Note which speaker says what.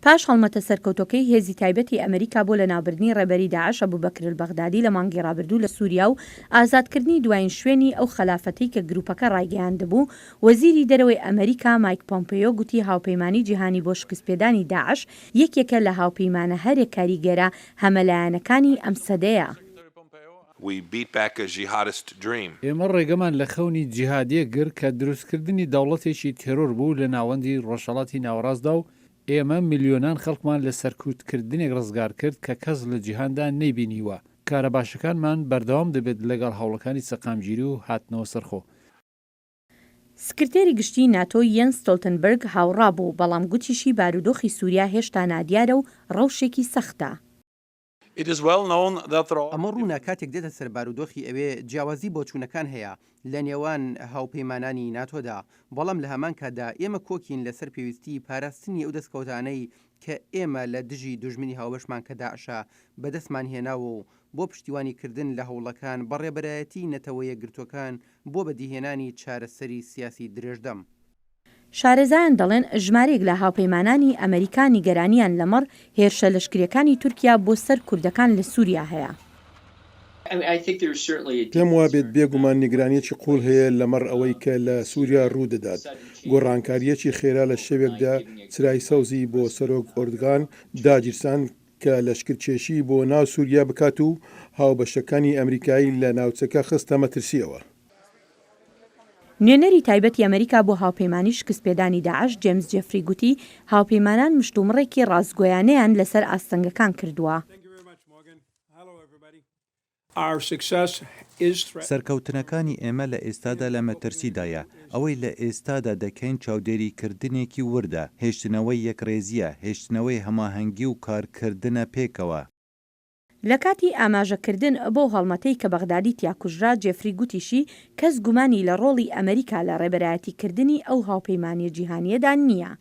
Speaker 1: پاش هەڵمەتە سەرکەوتەکەی هێزی تایبەتی ئەمریکا بۆ لەناوبردنی ڕێبەری داعش ئەبوبەکر البەغدادی لە مانگی ڕابردوو لە سووریا و ئازادکردنی دوایین شوێنی ئەو خەلافەتەی کە گروپەکە ڕایگەیاندبوو، وەزیری دەرەوەی ئەمریکا مایک پۆمپیۆ گوتی هاوپەیمانی جیهانی بۆ شکستپێدانی داعش یەکێکە لە هاوپەیمانە هەرێک کاریگەرە هەمەلایەنەکانی ئەم سەدەیە.
Speaker 2: ئێمە ڕێگەمان لە خەونی جیهادیە گر کە دروستکردنی دەوڵەتێکی تێرۆر بوو لە ناوەندی ڕۆژهەڵاتی ناوەڕاستدا و ئێمە میلیۆنان خەڵکمان لە سەرکوتکردنێک ڕزگار کرد کە کەس لە جیهاندا نەیبینیوە. کارە باشەکانمان بەردەوام دەبێت لەگەڵ هەوڵەکانی سەقامگیری و هاتنەوە سەرخۆ.
Speaker 1: سکرتێری گشتی ناتۆ یەنس ستۆلتنبەرگ هاوڕا بوو، بەڵام گوتیشی بارودۆخی سووریا هێشتا نادیارە و ڕەوشێکی سەختە.
Speaker 3: ئەمە ڕوونا کاتێک دێتە سەر بارودۆخی ئەوێ جیاوازی بۆ چوونەکان هەیە لە نێوان هاوپەیمانانی ناتۆدا، بەڵام لە هەمان کاتدا ئێمە کۆکین لەسەر پێویستی پاراستنی ئەو دەستکەوتانەی کە ئێمە لە دژی دوژمنی هاوبەشمان کە داعشە بەدەستمان هێناوە و بۆ پشتیوانیکردن لە هەوڵەکان بەڕێبەرایەتی نەتەوەیە گرتوەکان بۆ بەدیهێنانی چارەسەری سیاسی درێژدەم.
Speaker 1: شارەزایان دەڵێن ژمارەیەک لە هاوپەیمانانی ئەمریکانی گەرانیان لەمەڕ هێرشە لەشکریەکانی تورکیا بۆ سەر کوردەکان لە سووریا هەیە.
Speaker 4: پێم وابێت بێگومان نیگرانیەکی قوڵ هەیە لەمەڕ ئەوەی کە لە سووریا ڕوودەدات. گۆڕانکاریەکی خێرا لە شەوێکدا چرای سەوزی بۆ سەرۆک ئۆردگان داگیرسان کە لەشکرکێشی بۆ ناو سووریا بکات و هاوبەشەکانی ئەمریکایی لە ناوچەکە خستە مەترسیەوە.
Speaker 1: نوێنەری تایبەتی ئەمریکا بۆ هاوپەیمانی شکستپێدانی داعش جێمس جێفری گوتی هاوپەیمانان مشتومڕێکی ڕاستگۆیانەیان لەسەر ئاستەنگەکان کردووە.
Speaker 5: سەرکەوتنەکانی ئێمە لە ئێستادا لە مەترسیدایە. ئەوەی لە ئێستادا دەکەین چاودێریکردنێکی وردە، هێشتنەوەی یەکڕێزیە، هێشتنەوەی هەماهەنگی و کارکردنە پێکەوە.
Speaker 1: لە کاتی ئاماژەکردن بۆ هەڵمەتەی کە بەغدادی تیاکوژرا، جێفری گوتیشی کەس گومانی لە ڕۆڵی ئەمریکا لە ڕێبەرایەتیکردنی ئەو هاوپەیمانیە جیهانیەدا نییە.